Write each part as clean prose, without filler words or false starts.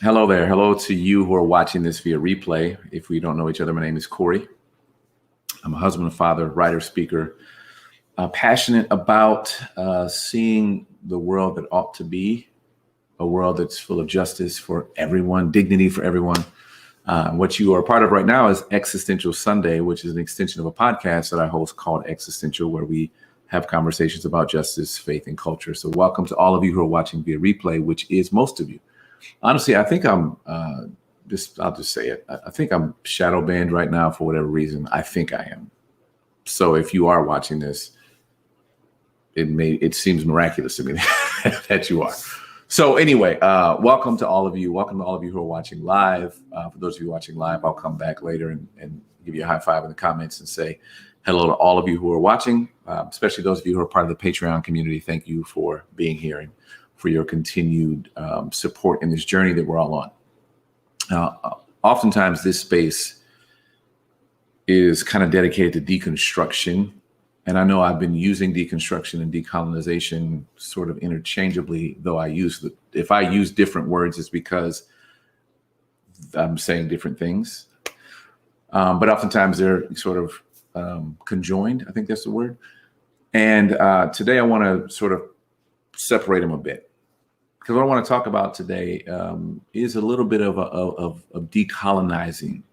Hello there. Hello to you who are watching this via replay. If we don't know each other, my name is Corey. I'm a husband and father, writer, speaker, passionate about seeing the world that ought to be, a world that's full of justice for everyone, dignity for everyone. What you are a part of right now is Existential Sunday, which is an extension of a podcast that I host called Existential, where we have conversations about justice, faith, and culture. So welcome to all of you who are watching via replay, which is most of you. Honestly, I think I'll just say it. I think I'm shadow banned right now for whatever reason. I think I am. So if you are watching this, it seems miraculous to me that you are. So anyway, welcome to all of you. Welcome to all of you who are watching live. For those of you watching live, I'll come back later and give you a high five in the comments and say hello to all of you who are watching, especially those of you who are part of the Patreon community. Thank you for being here and for your continued support in this journey that we're all on. Now, oftentimes this space is kind of dedicated to deconstruction. And I know I've been using deconstruction and decolonization sort of interchangeably, though if I use different words, it's because I'm saying different things. But oftentimes they're sort of conjoined, I think that's the word. And today I want to sort of separate them a bit. Because what I want to talk about today is a little bit of decolonizing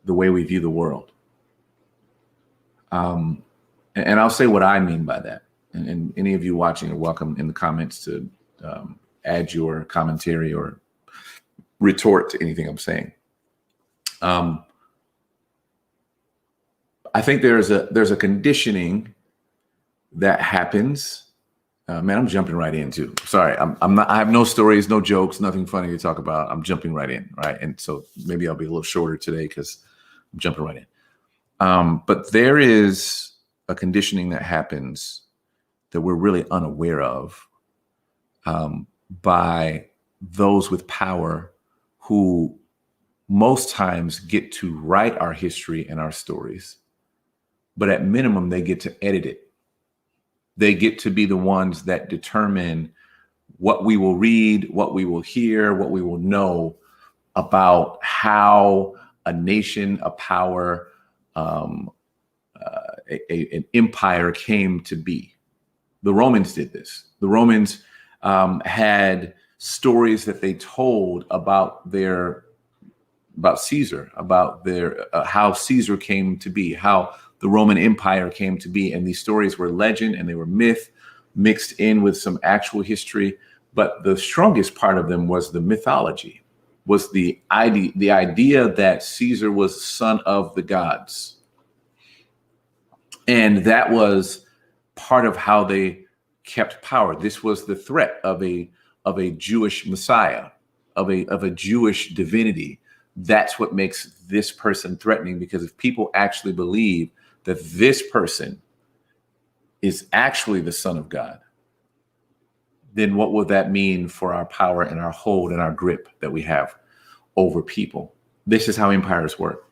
the way we view the world. And I'll say what I mean by that. And any of you watching are welcome in the comments to add your commentary or retort to anything I'm saying. I think there's a conditioning that happens. Man, I'm jumping right in too. Sorry, I have no stories, no jokes, nothing funny to talk about. I'm jumping right in, right? And so maybe I'll be a little shorter today because I'm jumping right in. But there is a conditioning that happens that we're really unaware of by those with power who most times get to write our history and our stories, but at minimum, they get to edit it. They get to be the ones that determine what we will read, what we will hear, what we will know about how a nation, a power, an empire came to be. The Romans did this. The Romans had stories that they told about Caesar, about how Caesar came to be, how the Roman Empire came to be. And these stories were legend and they were myth mixed in with some actual history. But the strongest part of them was the mythology, was the idea that Caesar was son of the gods. And that was part of how they kept power. This was the threat of a Jewish Messiah, of a Jewish divinity. That's what makes this person threatening, because if people actually believe that this person is actually the Son of God, then what will that mean for our power and our hold and our grip that we have over people? This is how empires work.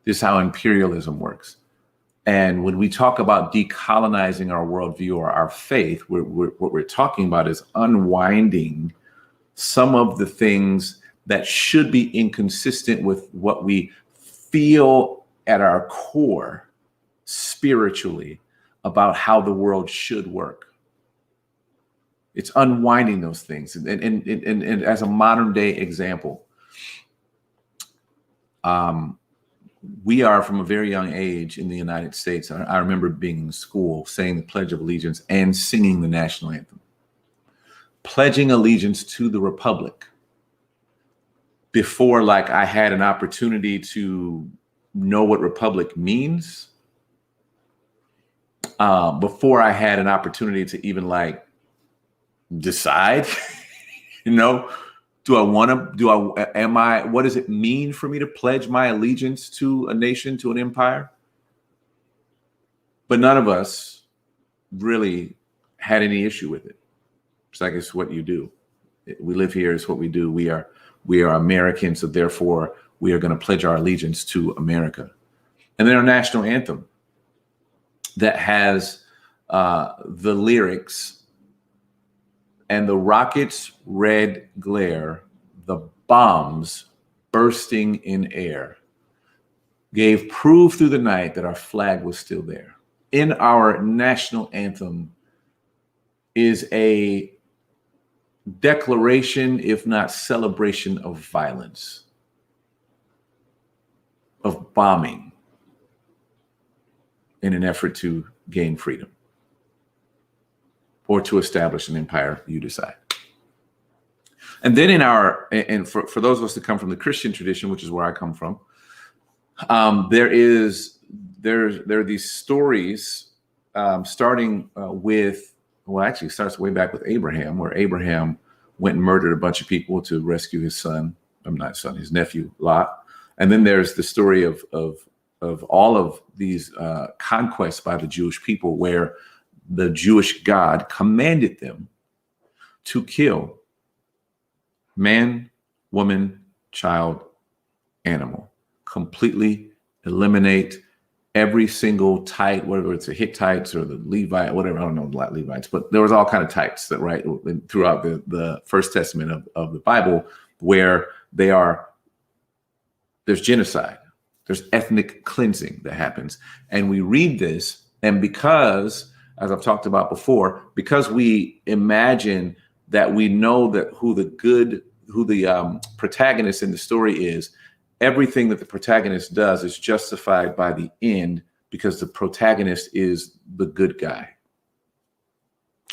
This is how imperialism works. And when we talk about decolonizing our worldview or our faith, what we're talking about is unwinding some of the things that should be inconsistent with what we feel at our core spiritually about how the world should work. It's unwinding those things. And as a modern day example, we are from a very young age in the United States. I remember being in school, saying the Pledge of Allegiance and singing the national anthem, pledging allegiance to the Republic before I had an opportunity to know what Republic means. Before I had an opportunity to even decide, what does it mean for me to pledge my allegiance to a nation, to an empire? But none of us really had any issue with it. It's like, it's what you do. We live here, it's what we do. We are Americans, so therefore we are going to pledge our allegiance to America. And then our national anthem that has the lyrics, "And the rocket's red glare, the bombs bursting in air gave proof through the night that our flag was still there. In our national anthem is a declaration, if not celebration, of violence, of bombing in an effort to gain freedom or to establish an empire, you decide. And then for those of us that come from the Christian tradition, which is where I come from, there are these stories starting with, well, actually it starts way back with Abraham, where Abraham went and murdered a bunch of people to rescue his his nephew Lot. And then there's the story of all of these conquests by the Jewish people, where the Jewish God commanded them to kill man, woman, child, animal, completely eliminate every single type, whether it's the Hittites or the Levite, whatever, I don't know the Levites, but there was all kind of types that, right, throughout the First Testament of the Bible, where there's genocide, there's ethnic cleansing that happens. And we read this, and because, as I've talked about before, because we imagine that we know that who the protagonist in the story is, everything that the protagonist does is justified by the end because the protagonist is the good guy.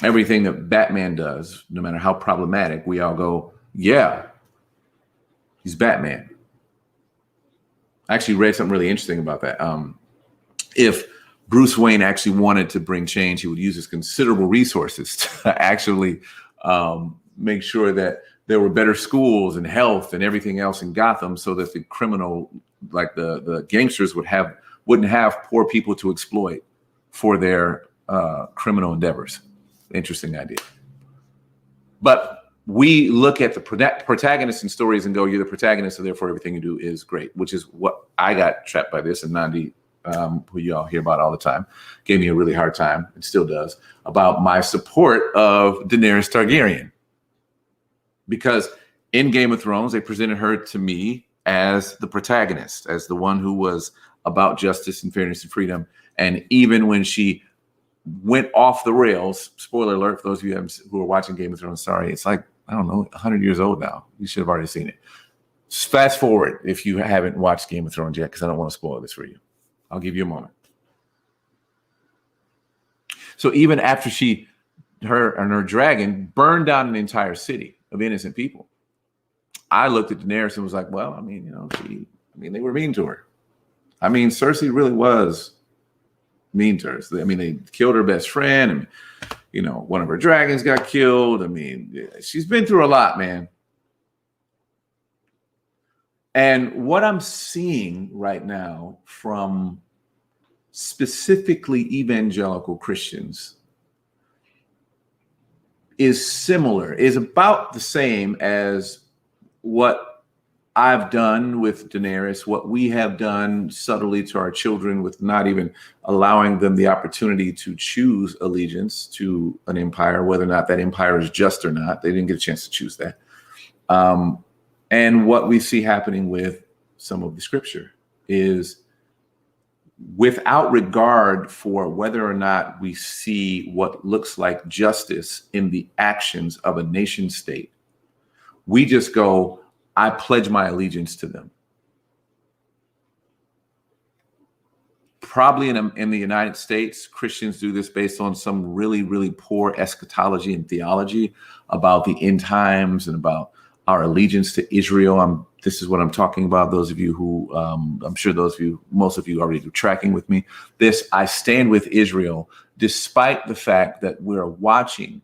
Everything that Batman does, no matter how problematic, we all go, yeah, he's Batman. I actually read something really interesting about that. If Bruce Wayne actually wanted to bring change, he would use his considerable resources to actually make sure that there were better schools and health and everything else in Gotham, so that the criminal, like the gangsters, wouldn't have poor people to exploit for their criminal endeavors. Interesting idea. But we look at the protagonist in stories and go, you're the protagonist, so therefore everything you do is great, which is what I got trapped by this. And Nandi, who you all hear about all the time, gave me a really hard time, and still does, about my support of Daenerys Targaryen. Because in Game of Thrones, they presented her to me as the protagonist, as the one who was about justice and fairness and freedom. And even when she went off the rails, spoiler alert for those of you who are watching Game of Thrones, sorry, it's like, I don't know, 100 years old now. You should have already seen it. Just fast forward if you haven't watched Game of Thrones yet, because I don't want to spoil this for you. I'll give you a moment. So even after her dragon burned down an entire city of innocent people, I looked at Daenerys and was like, well, I mean, they were mean to her. I mean, Cersei really was mean to her. I mean, they killed her best friend, and one of her dragons got killed. I mean, she's been through a lot, man. And what I'm seeing right now from specifically evangelical Christians is about the same as what I've done with Daenerys, what we have done subtly to our children with not even allowing them the opportunity to choose allegiance to an empire, whether or not that empire is just or not. They didn't get a chance to choose that. And what we see happening with some of the scripture is, without regard for whether or not we see what looks like justice in the actions of a nation state, we just go, I pledge my allegiance to them. Probably in the United States, Christians do this based on some really, really poor eschatology and theology about the end times and about our allegiance to Israel. This is what I'm talking about. Those of you who, I'm sure most of you already do tracking with me. I stand with Israel, despite the fact that we're watching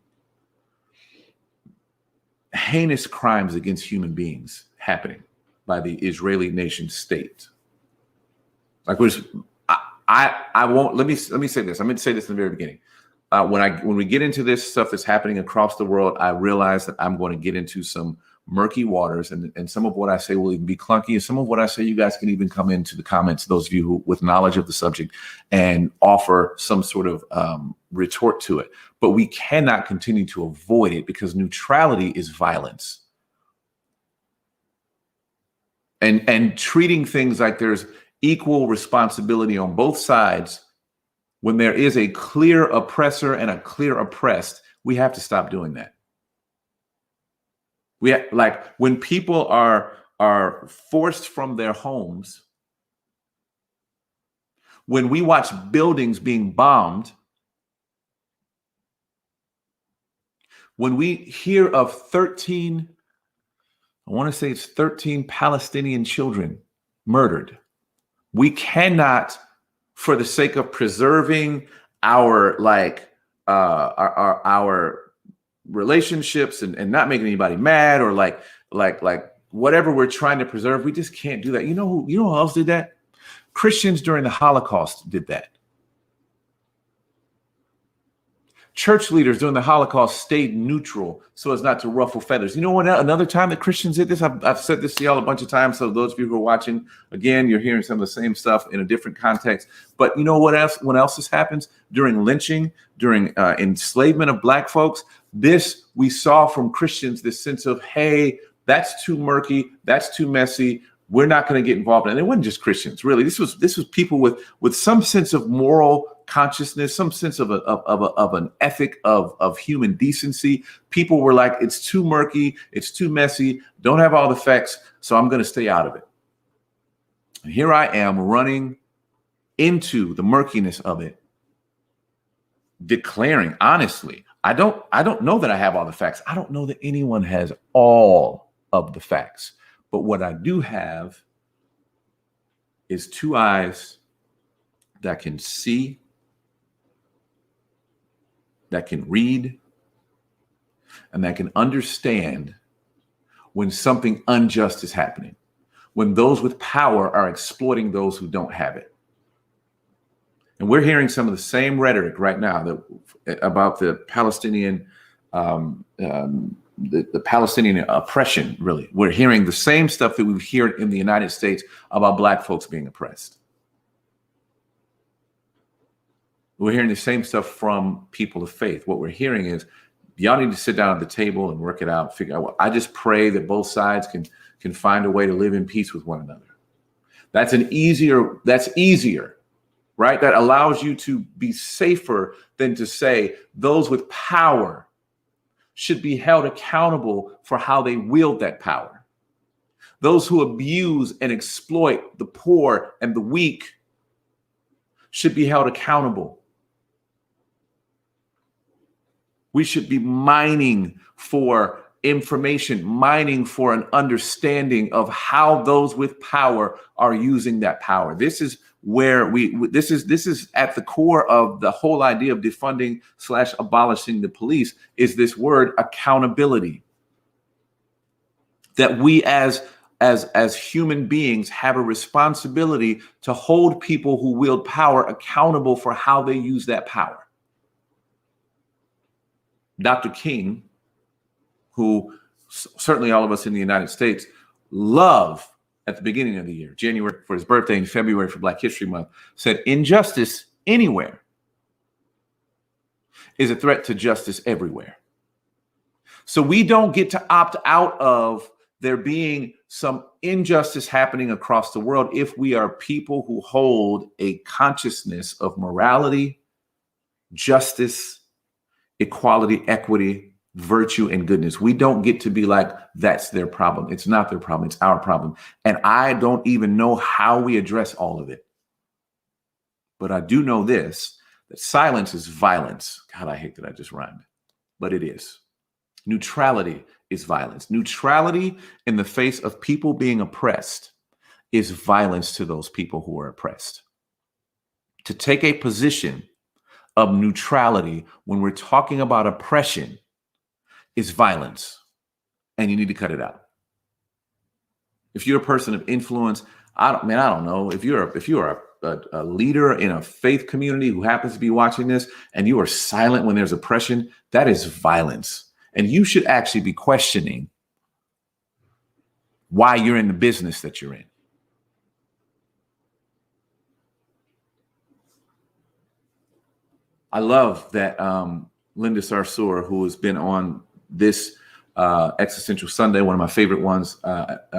heinous crimes against human beings happening by the Israeli nation state. Like, I won't, let me say this. I meant to say this in the very beginning. When we get into this stuff that's happening across the world, I realize that I'm going to get into some murky waters, and some of what I say will even be clunky, and some of what I say, you guys can even come into the comments, those of you who with knowledge of the subject, and offer some sort of retort to it. But we cannot continue to avoid it, because neutrality is violence. and treating things like there's equal responsibility on both sides when there is a clear oppressor and a clear oppressed. We have to stop doing that. Like when people are forced from their homes, when we watch buildings being bombed, when we hear of 13, I want to say it's 13 Palestinian children murdered, we cannot, for the sake of preserving our our relationships and not making anybody mad, or like whatever we're trying to preserve, we just can't do that. You know who else did that? Christians during the Holocaust did that. Church leaders during the Holocaust stayed neutral so as not to ruffle feathers. You know what? Another time that Christians did this, I've said this to y'all a bunch of times. So those of you who are watching, again, you're hearing some of the same stuff in a different context. But you know what else? What else happens during lynching, during enslavement of Black folks? This we saw from Christians, this sense of, hey, that's too murky, that's too messy, we're not going to get involved. And it wasn't just Christians, really. This was people with some sense of moral consciousness, some sense of an ethic of human decency. People were like, it's too murky, it's too messy, don't have all the facts, so I'm going to stay out of it. And here I am running into the murkiness of it, declaring honestly, I don't know that I have all the facts. I don't know that anyone has all of the facts. But what I do have is two eyes that can see, that can read, and that can understand when something unjust is happening, when those with power are exploiting those who don't have it. And we're hearing some of the same rhetoric right now about the Palestinian the Palestinian oppression. Really, we're hearing the same stuff that we hear in the United States about Black folks being oppressed. We're hearing the same stuff from people of faith. What we're hearing is, y'all need to sit down at the table and work it out, figure out. I just pray that both sides can find a way to live in peace with one another. That's easier, right? That allows you to be safer than to say those with power should be held accountable for how they wield that power. Those who abuse and exploit the poor and the weak should be held accountable. We should be mining for information, mining for an understanding of how those with power are using that power. This is where this is at the core of the whole idea of defunding / abolishing the police, is this word accountability. That we as human beings have a responsibility to hold people who wield power accountable for how they use that power. Dr. King, who certainly all of us in the United States love at the beginning of the year, January for his birthday and February for Black History Month, said injustice anywhere is a threat to justice everywhere. So we don't get to opt out of there being some injustice happening across the world if we are people who hold a consciousness of morality, justice, equality, equity, virtue, and goodness. We don't get to be like, that's their problem. It's not their problem. It's our problem. And I don't even know how we address all of it. But I do know this, that silence is violence. God, I hate that I just rhymed, but it is. Neutrality is violence. Neutrality in the face of people being oppressed is violence to those people who are oppressed. To take a position of neutrality when we're talking about oppression is violence, and you need to cut it out. If you're a person of influence, I don't know. If you're a leader in a faith community who happens to be watching this and you are silent when there's oppression, that is violence. And you should actually be questioning why you're in the business that you're in. I love that Linda Sarsour, who has been on this Existential Sunday, one of my favorite ones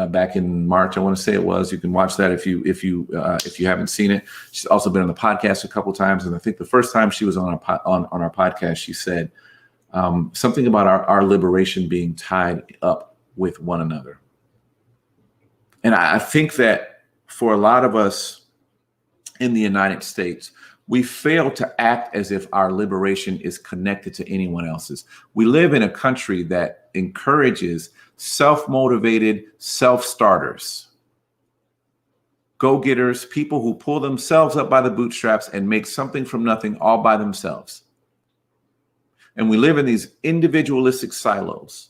back in March. I want to say it was. You can watch that if you haven't seen it. She's also been on the podcast a couple times, and I think the first time she was on our podcast, she said something about our liberation being tied up with one another. And I think that for a lot of us in the United States, we fail to act as if our liberation is connected to anyone else's. We live in a country that encourages self-motivated self-starters, go-getters, people who pull themselves up by the bootstraps and make something from nothing all by themselves. And we live in these individualistic silos.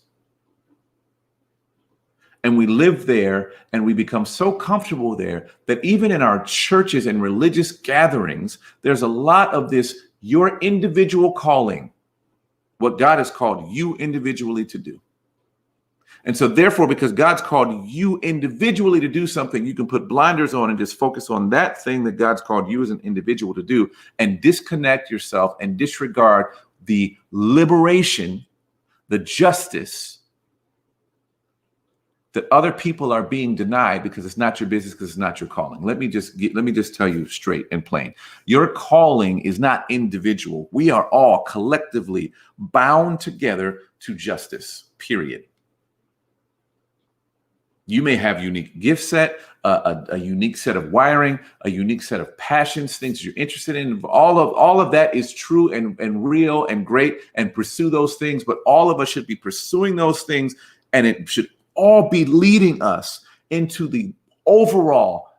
And we live there and we become so comfortable there that even in our churches and religious gatherings, there's a lot of this, your individual calling, what God has called you individually to do. And so therefore, because God's called you individually to do something, you can put blinders on and just focus on that thing that God's called you as an individual to do and disconnect yourself and disregard the liberation, the justice that other people are being denied because it's not your business, because it's not your calling. Let me just tell you straight and plain. Your calling is not individual. We are all collectively bound together to justice, period. You may have unique gift set, a unique set of wiring, a unique set of passions, things you're interested in. All of that is true and real and great, and pursue those things. But all of us should be pursuing those things, and it should all be leading us into the overall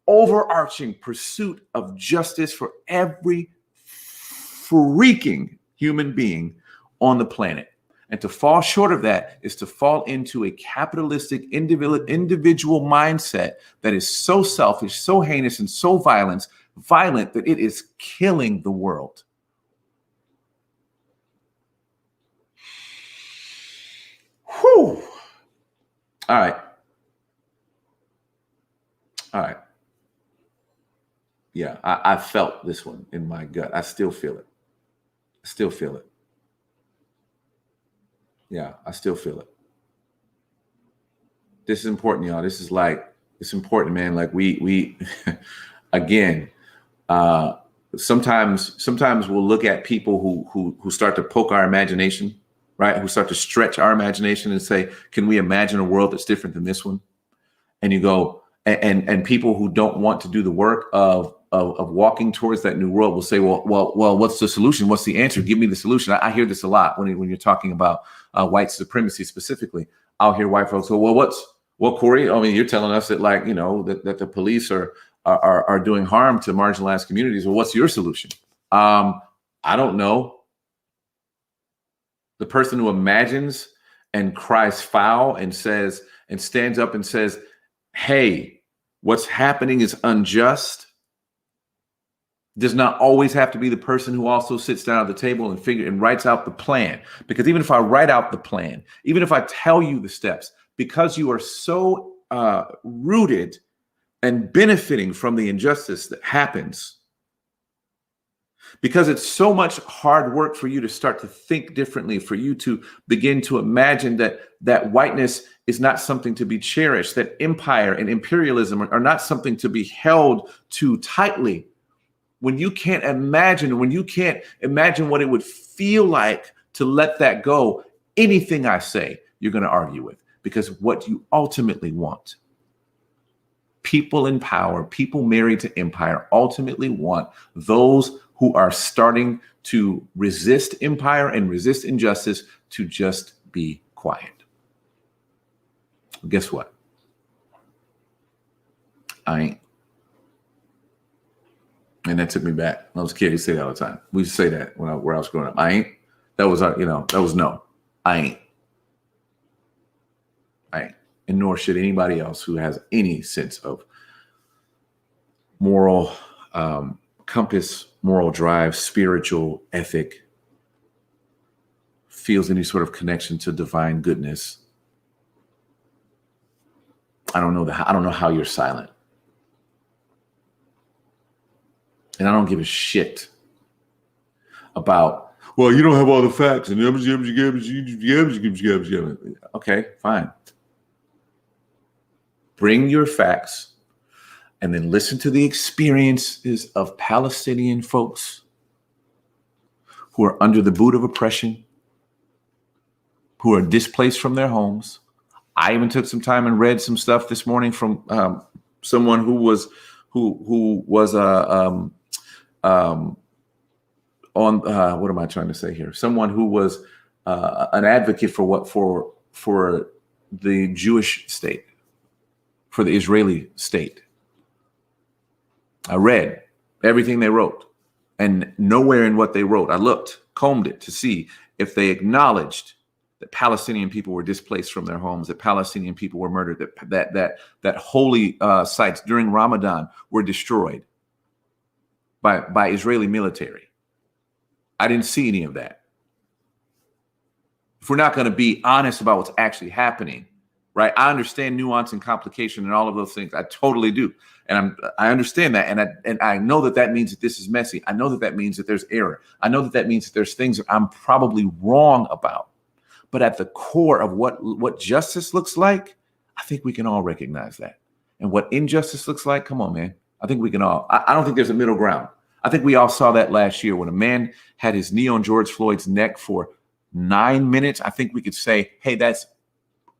overarching pursuit of justice for every freaking human being on the planet. And to fall short of that is to fall into a capitalistic individual mindset that is so selfish, so heinous, and so violent that it is killing the world. Whew. All right. Yeah, I felt this one in my gut. I still feel it. Yeah, I still feel it. This is important, y'all. It's important, man. Like we again, sometimes we'll look at people who start to poke our imagination, right? Who start to stretch our imagination and say, can we imagine a world that's different than this one? And you go, and people who don't want to do the work of walking towards that new world will say, well, what's the solution? What's the answer? Give me the solution. I hear this a lot when you're talking about white supremacy specifically. I'll hear white folks go, well, Corey, I mean, you're telling us that, like, you know, that the police are doing harm to marginalized communities. Well, what's your solution? I don't know. The person who imagines and cries foul and says and stands up and says, hey, what's happening is unjust, does not always have to be the person who also sits down at the table and writes out the plan. Because even if I write out the plan, even if I tell you the steps, because you are so rooted and benefiting from the injustice that happens, because it's so much hard work for you to start to think differently, for you to begin to imagine that whiteness is not something to be cherished, that empire and imperialism are not something to be held too tightly. When you can't imagine what it would feel like to let that go, anything I say, you're going to argue with, because what you ultimately want, people in power, people married to empire, ultimately want those who are starting to resist empire and resist injustice to just be quiet. Well, guess what? I ain't. And that took me back. I was a kid. You say that all the time. We used to say that where I was growing up. I ain't. That was no. I ain't. And nor should anybody else who has any sense of moral compass, moral drive, spiritual ethic, feels any sort of connection to divine goodness. I don't know how you're silent. And I don't give a shit about well, you don't have all the facts. And okay, fine. Bring your facts and then listen to the experiences of Palestinian folks who are under the boot of oppression, who are displaced from their homes. I even took some time and read some stuff this morning from someone who was on what am I trying to say here? Someone who was an advocate for the Jewish state, for the Israeli state. I read everything they wrote, and nowhere in what they wrote, I looked, combed it to see if they acknowledged that Palestinian people were displaced from their homes, that Palestinian people were murdered, that holy sites during Ramadan were destroyed by Israeli military. I didn't see any of that. If we're not going to be honest about what's actually happening, right? I understand nuance and complication and all of those things. I totally do. And I understand that. And I know that means that this is messy. I know that means that there's error. I know that means that there's things that I'm probably wrong about. But at the core of what justice looks like, I think we can all recognize that. And what injustice looks like, come on, man. I think we can all. I don't think there's a middle ground. I think we all saw that last year when a man had his knee on George Floyd's neck for 9 minutes. I think we could say, hey, that's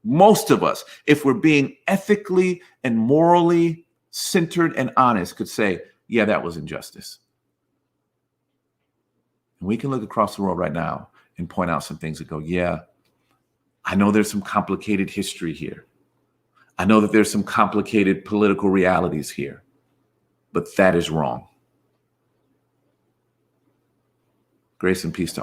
most of us, if we're being ethically and morally centered and honest, could say, yeah, that was injustice. And we can look across the world right now and point out some things that go, yeah, I know there's some complicated history here. I know that there's some complicated political realities here, but that is wrong. Grace and peace to all.